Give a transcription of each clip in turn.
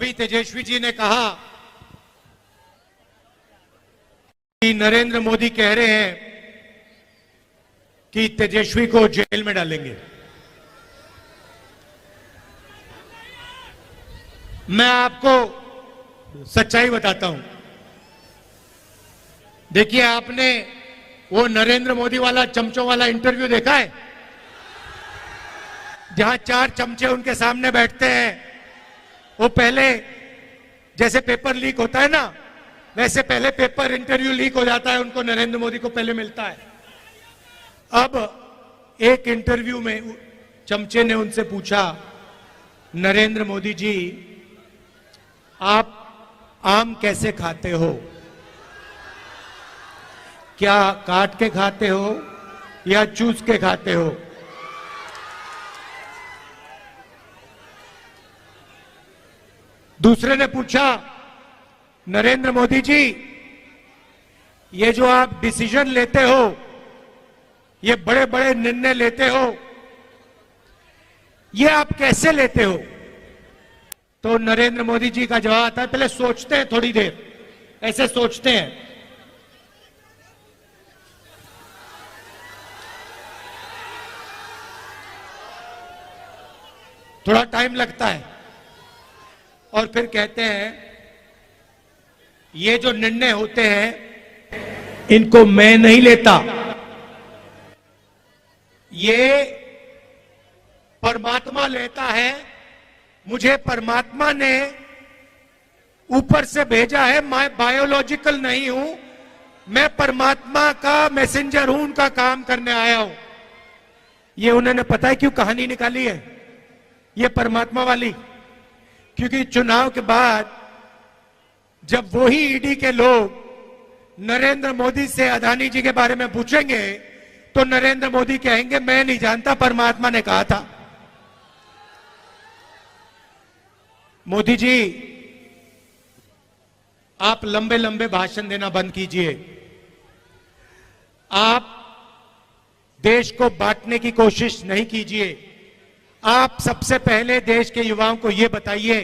अभी तेजस्वी जी ने कहा कि नरेंद्र मोदी कह रहे हैं कि तेजस्वी को जेल में डालेंगे। मैं आपको सच्चाई बताता हूं। देखिए, आपने वो नरेंद्र मोदी वाला चमचों वाला इंटरव्यू देखा है, जहां 4 चमचे उनके सामने बैठते हैं। वो पहले जैसे पेपर लीक होता है ना, वैसे पहले पेपर इंटरव्यू लीक हो जाता है, उनको नरेंद्र मोदी को पहले मिलता है। अब एक इंटरव्यू में चमचे ने उनसे पूछा, नरेंद्र मोदी जी, आप आम कैसे खाते हो? क्या काट के खाते हो या चूस के खाते हो? दूसरे ने पूछा, नरेंद्र मोदी जी, ये जो आप डिसीजन लेते हो, ये बड़े बड़े निर्णय लेते हो, ये आप कैसे लेते हो? तो नरेंद्र मोदी जी का जवाब आता है, पहले सोचते हैं थोड़ी देर, ऐसे सोचते हैं। थोड़ा टाइम लगता है और फिर कहते हैं, ये जो निर्णय होते हैं इनको मैं नहीं लेता, ये परमात्मा लेता है। मुझे परमात्मा ने ऊपर से भेजा है, मैं बायोलॉजिकल नहीं हूं, मैं परमात्मा का मैसेंजर हूं, उनका काम करने आया हूं। ये उन्होंने पता है क्यों कहानी निकाली है, ये परमात्मा वाली? क्योंकि चुनाव के बाद जब वही ईडी के लोग नरेंद्र मोदी से अदानी जी के बारे में पूछेंगे तो नरेंद्र मोदी कहेंगे, मैं नहीं जानता, परमात्मा ने कहा था। मोदी जी, आप लंबे लंबे भाषण देना बंद कीजिए। आप देश को बांटने की कोशिश नहीं कीजिए। आप सबसे पहले देश के युवाओं को यह बताइए,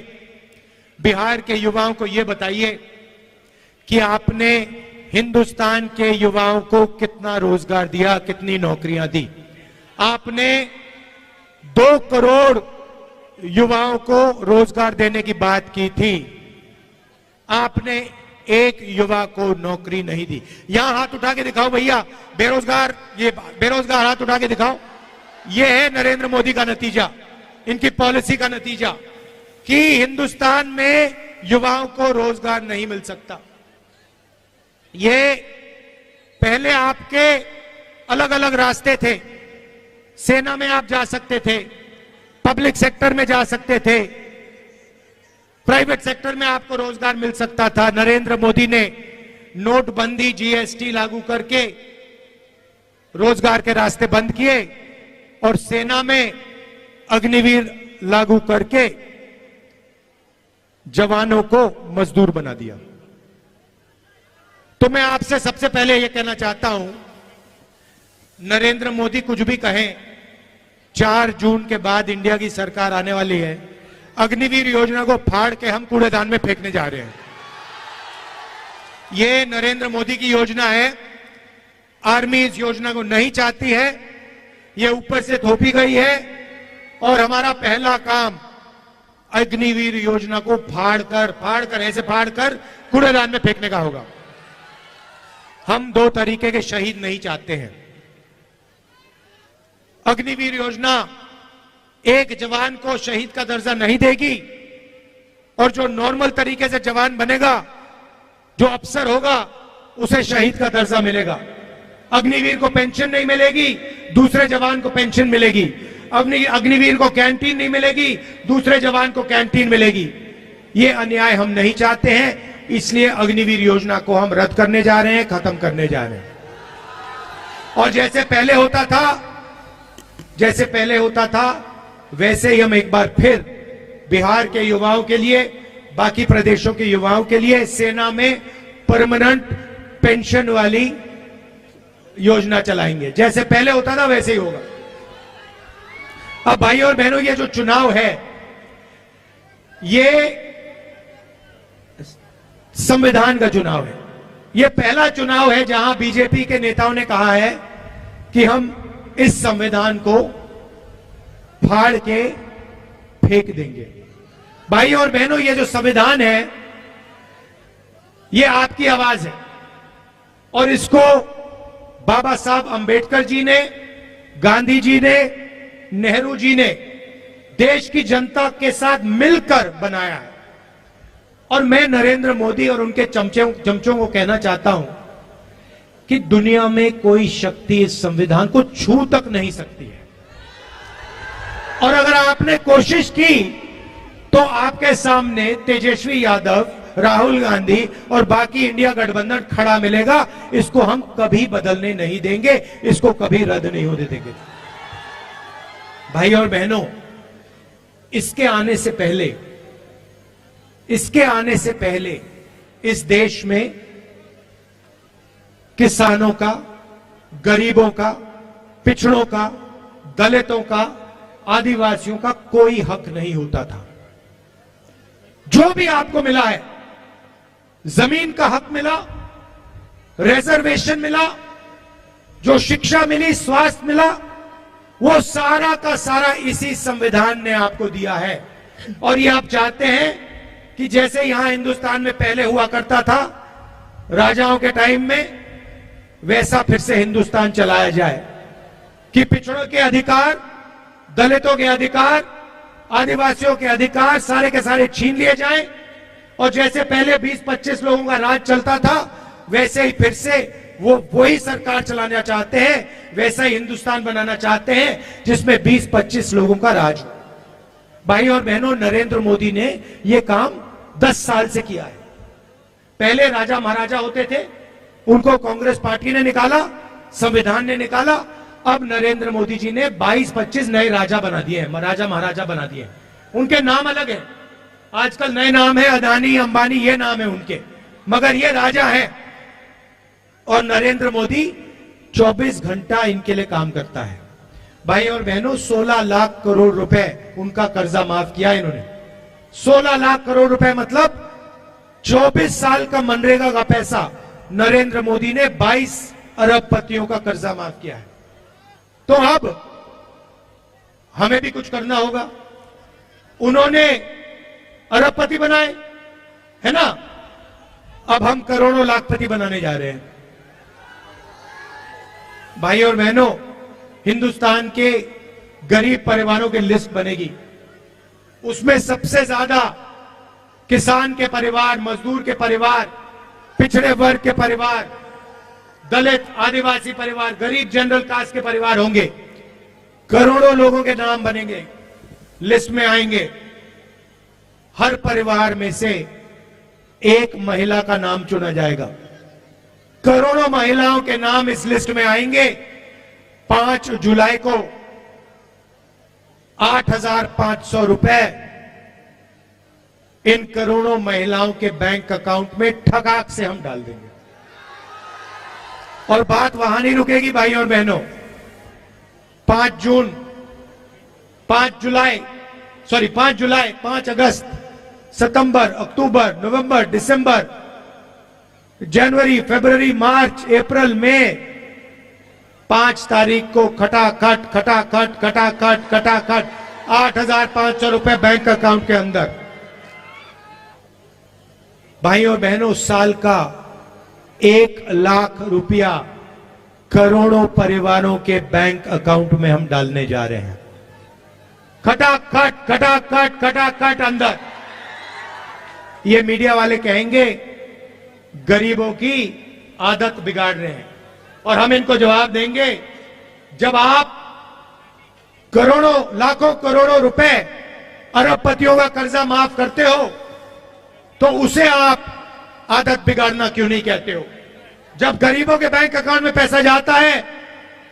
बिहार के युवाओं को यह बताइए कि आपने हिंदुस्तान के युवाओं को कितना रोजगार दिया, कितनी नौकरियां दी। आपने 2 करोड़ युवाओं को रोजगार देने की बात की थी, आपने एक युवा को नौकरी नहीं दी। यहां हाथ उठा के दिखाओ भैया, बेरोजगार, ये बेरोजगार हाथ उठा के दिखाओ। ये है नरेंद्र मोदी का नतीजा, इनकी पॉलिसी का नतीजा कि हिंदुस्तान में युवाओं को रोजगार नहीं मिल सकता। ये पहले आपके अलग अलग रास्ते थे। सेना में आप जा सकते थे, पब्लिक सेक्टर में जा सकते थे, प्राइवेट सेक्टर में आपको रोजगार मिल सकता था। नरेंद्र मोदी ने नोटबंदी, जीएसटी लागू करके रोजगार के रास्ते बंद किए और सेना में अग्निवीर लागू करके जवानों को मजदूर बना दिया। तो मैं आपसे सबसे पहले यह कहना चाहता हूं, नरेंद्र मोदी कुछ भी कहें, 4 जून के बाद इंडिया की सरकार आने वाली है। अग्निवीर योजना को फाड़ के हम कूड़ेदान में फेंकने जा रहे हैं। यह नरेंद्र मोदी की योजना है। आर्मी इस योजना को नहीं चाहती है, यह ऊपर से थोपी गई है और हमारा पहला काम अग्निवीर योजना को फाड़ कर कूड़ेदान में फेंकने का होगा। हम 2 तरीके के शहीद नहीं चाहते हैं। अग्निवीर योजना एक जवान को शहीद का दर्जा नहीं देगी और जो नॉर्मल तरीके से जवान बनेगा, जो अफसर होगा, उसे शहीद का दर्जा मिलेगा। अग्निवीर को पेंशन नहीं मिलेगी, दूसरे जवान को पेंशन मिलेगी। अग्निवीर को कैंटीन नहीं मिलेगी, दूसरे जवान को कैंटीन मिलेगी। ये अन्याय हम नहीं चाहते हैं, इसलिए अग्निवीर योजना को हम रद्द करने जा रहे हैं, खत्म करने जा रहे हैं। और जैसे पहले होता था वैसे ही हम एक बार फिर बिहार के युवाओं के लिए, बाकी प्रदेशों के युवाओं के लिए सेना में परमानेंट पेंशन वाली योजना चलाएंगे। जैसे पहले होता था वैसे ही होगा। अब भाई और बहनों, ये जो चुनाव है, ये संविधान का चुनाव है। यह पहला चुनाव है जहां बीजेपी के नेताओं ने कहा है कि हम इस संविधान को फाड़ के फेंक देंगे। भाई और बहनों, ये जो संविधान है, ये आपकी आवाज है और इसको बाबा साहब अंबेडकर जी ने, गांधी जी ने, नेहरू जी ने देश की जनता के साथ मिलकर बनाया है। और मैं नरेंद्र मोदी और उनके चमचों को कहना चाहता हूं कि दुनिया में कोई शक्ति इस संविधान को छू तक नहीं सकती है। और अगर आपने कोशिश की तो आपके सामने तेजस्वी यादव, राहुल गांधी और बाकी इंडिया गठबंधन खड़ा मिलेगा। इसको हम कभी बदलने नहीं देंगे, इसको कभी रद्द नहीं होने देंगे। भाई और बहनों, इसके आने से पहले इस देश में किसानों का, गरीबों का, पिछड़ों का, दलितों का, आदिवासियों का कोई हक नहीं होता था। जो भी आपको मिला है, जमीन का हक मिला, रिजर्वेशन मिला, जो शिक्षा मिली, स्वास्थ्य मिला, वो सारा का सारा इसी संविधान ने आपको दिया है। और ये आप चाहते हैं कि जैसे यहां हिंदुस्तान में पहले हुआ करता था राजाओं के टाइम में, वैसा फिर से हिंदुस्तान चलाया जाए कि पिछड़ों के अधिकार, दलितों के अधिकार, आदिवासियों के अधिकार सारे के सारे छीन लिए जाएं। और जैसे पहले 20-25 लोगों का राज चलता था, वैसे ही फिर से वही सरकार चलाना चाहते हैं, वैसा ही हिंदुस्तान बनाना चाहते हैं जिसमें 20-25 लोगों का राज हो। भाई और बहनों, नरेंद्र मोदी ने यह काम 10 साल से किया है। पहले राजा महाराजा होते थे, उनको कांग्रेस पार्टी ने निकाला, संविधान ने निकाला। अब नरेंद्र मोदी जी ने 22-25 नए राजा बना दिए हैं, राजा महाराजा बना दिए हैं। उनके नाम अलग है, आजकल नए नाम है, अदानी, अंबानी, ये नाम है उनके, मगर ये राजा है। और नरेंद्र मोदी 24 घंटा इनके लिए काम करता है। भाई और बहनों, 16 लाख करोड़ रुपए उनका कर्जा माफ किया इन्होंने। 16 लाख करोड़ रुपए मतलब 24 साल का मनरेगा का पैसा नरेंद्र मोदी ने 22 अरबपतियों का कर्जा माफ किया है। तो अब हमें भी कुछ करना होगा। उन्होंने अरबपति बनाए, है ना, अब हम करोड़ों लाखपति बनाने जा रहे हैं। भाई और बहनों, हिंदुस्तान के गरीब परिवारों की लिस्ट बनेगी, उसमें सबसे ज्यादा किसान के परिवार, मजदूर के परिवार, पिछड़े वर्ग के परिवार, दलित, आदिवासी परिवार, गरीब जनरल कास्ट के परिवार होंगे। करोड़ों लोगों के नाम बनेंगे, लिस्ट में आएंगे। हर परिवार में से एक महिला का नाम चुना जाएगा। करोड़ों महिलाओं के नाम इस लिस्ट में आएंगे। 5 जुलाई को 8,500 रुपए इन करोड़ों महिलाओं के बैंक अकाउंट में ठगाक से हम डाल देंगे। और बात वहां नहीं रुकेगी भाई और बहनों। 5 जुलाई, 5 अगस्त, सितंबर, अक्टूबर, नवंबर, दिसंबर, जनवरी, फरवरी, मार्च, अप्रैल, मई, 5 तारीख को खटाखट 8,500 रुपए बैंक अकाउंट के अंदर। भाई और बहनों, साल का 1 लाख रुपया करोड़ों परिवारों के बैंक अकाउंट में हम डालने जा रहे हैं। खटाखट अंदर। ये मीडिया वाले कहेंगे गरीबों की आदत बिगाड़ रहे हैं, और हम इनको जवाब देंगे, जब आप करोड़ों, लाखों करोड़ों रुपए अरबपतियों का कर्जा माफ करते हो, तो उसे आप आदत बिगाड़ना क्यों नहीं कहते हो? जब गरीबों के बैंक अकाउंट में पैसा जाता है,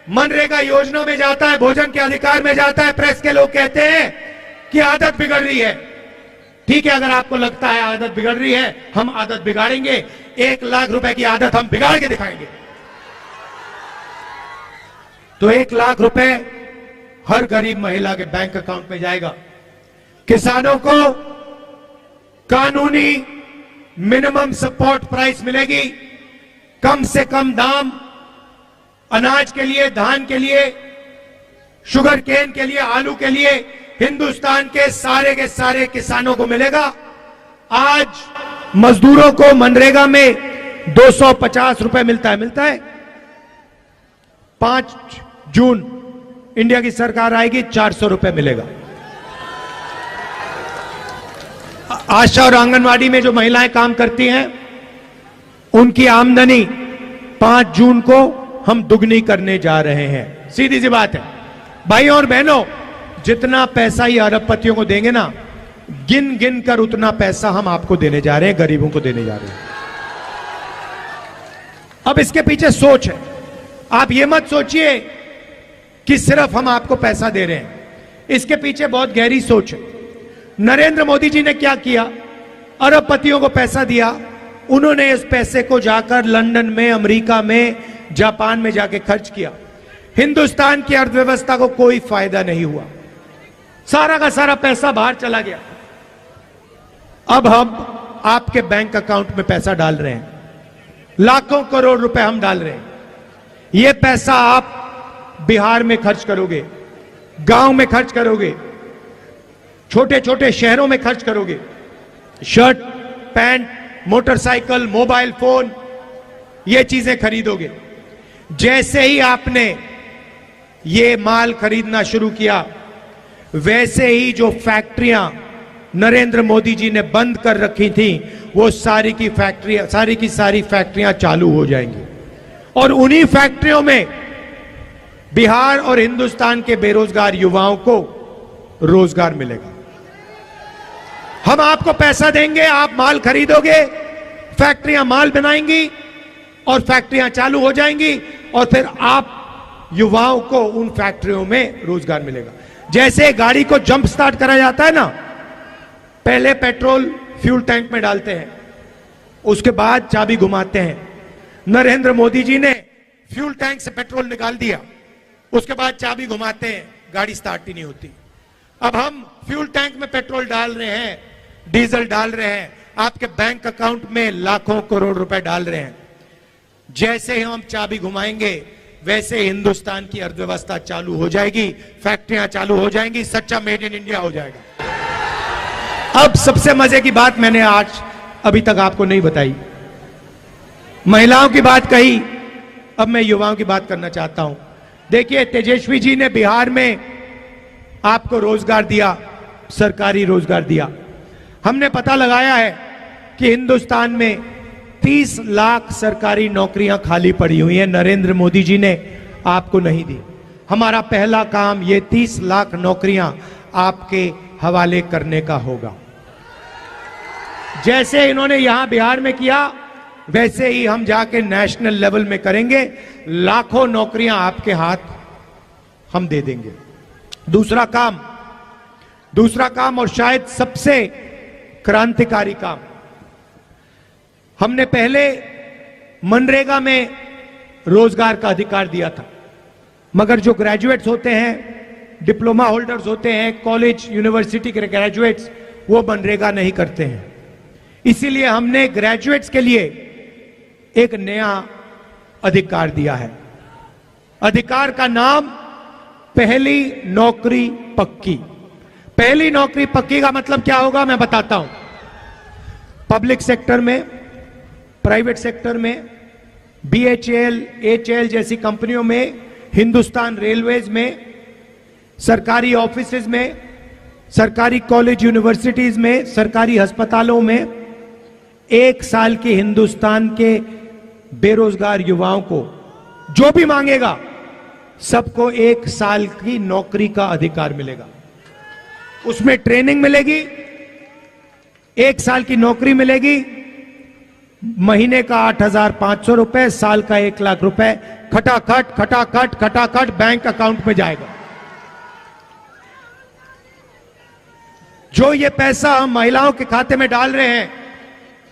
मनरेगा योजना में जाता है, भोजन के अधिकार में जाता है, प्रेस के लोग कहते हैं कि आदत बिगड़ रही है। ठीक है, अगर आपको लगता है आदत बिगड़ रही है, हम आदत बिगाड़ेंगे। 1 लाख रुपए की आदत हम बिगाड़ के दिखाएंगे। तो 1 लाख रुपए हर गरीब महिला के बैंक अकाउंट में जाएगा। किसानों को कानूनी मिनिमम सपोर्ट प्राइस मिलेगी, कम से कम दाम अनाज के लिए, धान के लिए, शुगर केन के लिए, आलू के लिए हिंदुस्तान के सारे किसानों को मिलेगा। आज मजदूरों को मनरेगा में 250 रुपए मिलता है। 5 जून इंडिया की सरकार आएगी, 400 रुपए मिलेगा। आशा और आंगनवाड़ी में जो महिलाएं काम करती हैं, उनकी आमदनी 5 जून को हम दुगनी करने जा रहे हैं। सीधी सी बात है भाइयों और बहनों, जितना पैसा ये अरबपतियों को देंगे ना, गिन गिन कर उतना पैसा हम आपको देने जा रहे हैं, गरीबों को देने जा रहे हैं। अब इसके पीछे सोच है। आप ये मत सोचिए कि सिर्फ हम आपको पैसा दे रहे हैं, इसके पीछे बहुत गहरी सोच है। नरेंद्र मोदी जी ने क्या किया? अरबपतियों को पैसा दिया, उन्होंने इस पैसे को जाकर लंदन में, अमेरिका में, जापान में जाके खर्च किया। हिंदुस्तान की अर्थव्यवस्था को कोई फायदा नहीं हुआ, सारा का सारा पैसा बाहर चला गया। अब हम आपके बैंक अकाउंट में पैसा डाल रहे हैं, लाखों करोड़ रुपए हम डाल रहे हैं। यह पैसा आप बिहार में खर्च करोगे, गांव में खर्च करोगे, छोटे छोटे शहरों में खर्च करोगे, shirt, pant, motorcycle, mobile phone, ये चीजें खरीदोगे। जैसे ही आपने ये माल खरीदना शुरू किया, वैसे ही जो फैक्ट्रियां नरेंद्र मोदी जी ने बंद कर रखी थी, वो सारी की सारी फैक्ट्रियां चालू हो जाएंगी। और उन्हीं फैक्ट्रियों में बिहार और हिंदुस्तान के बेरोजगार युवाओं को रोजगार मिलेगा। हम आपको पैसा देंगे, आप माल खरीदोगे, फैक्ट्रियां माल बनाएंगी और फैक्ट्रियां चालू हो जाएंगी, और फिर आप युवाओं को उन फैक्ट्रियों में रोजगार मिलेगा। जैसे गाड़ी को जंप स्टार्ट करा जाता है ना, पहले पेट्रोल फ्यूल टैंक में डालते हैं, उसके बाद चाबी घुमाते हैं। नरेंद्र मोदी जी ने फ्यूल टैंक से पेट्रोल निकाल दिया, उसके बाद चाबी घुमाते हैं, गाड़ी स्टार्ट ही नहीं होती। अब हम फ्यूल टैंक में पेट्रोल डाल रहे हैं, डीजल डाल रहे हैं, आपके बैंक अकाउंट में लाखों करोड़ रुपए डाल रहे हैं। जैसे ही हम चाबी घुमाएंगे, वैसे हिंदुस्तान की अर्थव्यवस्था चालू हो जाएगी, फैक्ट्रियां चालू हो जाएंगी, सच्चा मेड इन इंडिया हो जाएगा। अब सबसे मजे की बात मैंने आज अभी तक आपको नहीं बताई, महिलाओं की बात कही, अब मैं युवाओं की बात करना चाहता हूं। देखिए, तेजस्वी जी ने बिहार में आपको रोजगार दिया, सरकारी रोजगार दिया। हमने पता लगाया है कि हिंदुस्तान में 30 लाख सरकारी नौकरियां खाली पड़ी हुई हैं, नरेंद्र मोदी जी ने आपको नहीं दी। हमारा पहला काम ये 30 लाख नौकरियां आपके हवाले करने का होगा। जैसे इन्होंने यहां बिहार में किया, वैसे ही हम जाके नेशनल लेवल में करेंगे, लाखों नौकरियां आपके हाथ हम दे देंगे। दूसरा काम और शायद सबसे क्रांतिकारी काम, हमने पहले मनरेगा में रोजगार का अधिकार दिया था, मगर जो ग्रेजुएट्स होते हैं, डिप्लोमा होल्डर्स होते हैं, कॉलेज यूनिवर्सिटी के ग्रेजुएट्स, वो मनरेगा नहीं करते हैं। इसीलिए हमने ग्रेजुएट्स के लिए एक नया अधिकार दिया है। अधिकार का नाम पहली नौकरी पक्की। पहली नौकरी पक्की का मतलब क्या होगा, मैं बताता हूं। पब्लिक सेक्टर में, प्राइवेट सेक्टर में, BHEL, HAL जैसी कंपनियों में, हिंदुस्तान रेलवेज में, सरकारी ऑफिसेज में, सरकारी कॉलेज यूनिवर्सिटीज में, सरकारी अस्पतालों में 1 साल के हिंदुस्तान के बेरोजगार युवाओं को जो भी मांगेगा, सबको 1 साल की नौकरी का अधिकार मिलेगा। उसमें ट्रेनिंग मिलेगी, 1 साल की नौकरी मिलेगी, महीने का 8,500 रुपए, साल का 1 लाख रुपए खटाखट बैंक अकाउंट में जाएगा। जो ये पैसा हम महिलाओं के खाते में डाल रहे हैं,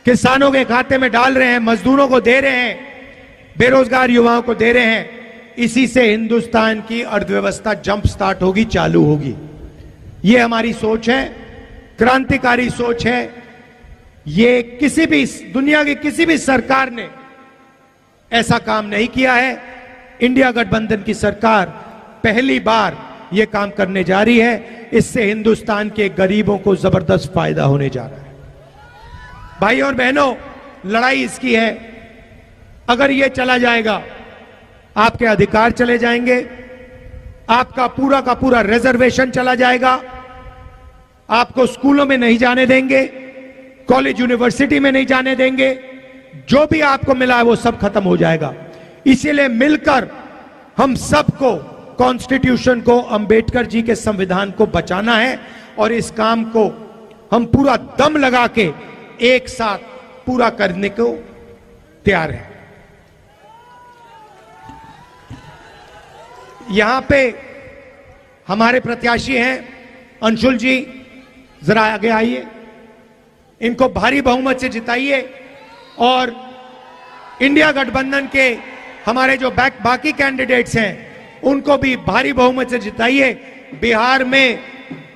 किसानों के खाते में डाल रहे हैं, मजदूरों को दे रहे हैं, बेरोजगार युवाओं को दे रहे हैं, इसी से हिंदुस्तान की अर्थव्यवस्था जंप स्टार्ट होगी, चालू होगी। ये हमारी सोच है, क्रांतिकारी सोच है। ये किसी भी दुनिया की किसी भी सरकार ने ऐसा काम नहीं किया है। इंडिया गठबंधन की सरकार पहली बार यह काम करने जा रही है। इससे हिंदुस्तान के गरीबों को जबरदस्त फायदा होने जा रहा है। भाई और बहनों, लड़ाई इसकी है, अगर यह चला जाएगा आपके अधिकार चले जाएंगे, आपका पूरा का पूरा रिजर्वेशन चला जाएगा, आपको स्कूलों में नहीं जाने देंगे, कॉलेज यूनिवर्सिटी में नहीं जाने देंगे, जो भी आपको मिला है वो सब खत्म हो जाएगा। इसीलिए मिलकर हम सबको कॉन्स्टिट्यूशन को, अंबेडकर जी के संविधान को बचाना है और इस काम को हम पूरा दम लगा के एक साथ पूरा करने को तैयार हैं। यहां पे हमारे प्रत्याशी हैं अंशुल जी, जरा आगे आइए, इनको भारी बहुमत से जिताइए और इंडिया गठबंधन के हमारे जो बाकी कैंडिडेट्स हैं उनको भी भारी बहुमत से जिताइए। बिहार में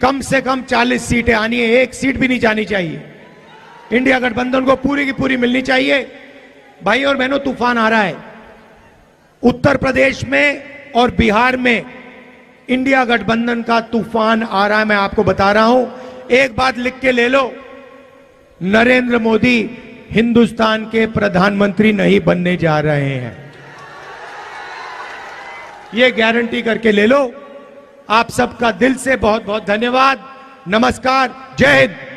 कम से कम 40 सीटें आनी है, एक सीट भी नहीं जानी चाहिए। इंडिया गठबंधन को पूरी की पूरी मिलनी चाहिए। भाई और बहनों, तूफान आ रहा है उत्तर प्रदेश में और बिहार में, इंडिया गठबंधन का तूफान आ रहा है। मैं आपको बता रहा हूं, एक बात लिख के ले लो, नरेंद्र मोदी हिंदुस्तान के प्रधानमंत्री नहीं बनने जा रहे हैं, ये गारंटी करके ले लो। आप सबका दिल से बहुत बहुत धन्यवाद। नमस्कार, जय हिंद।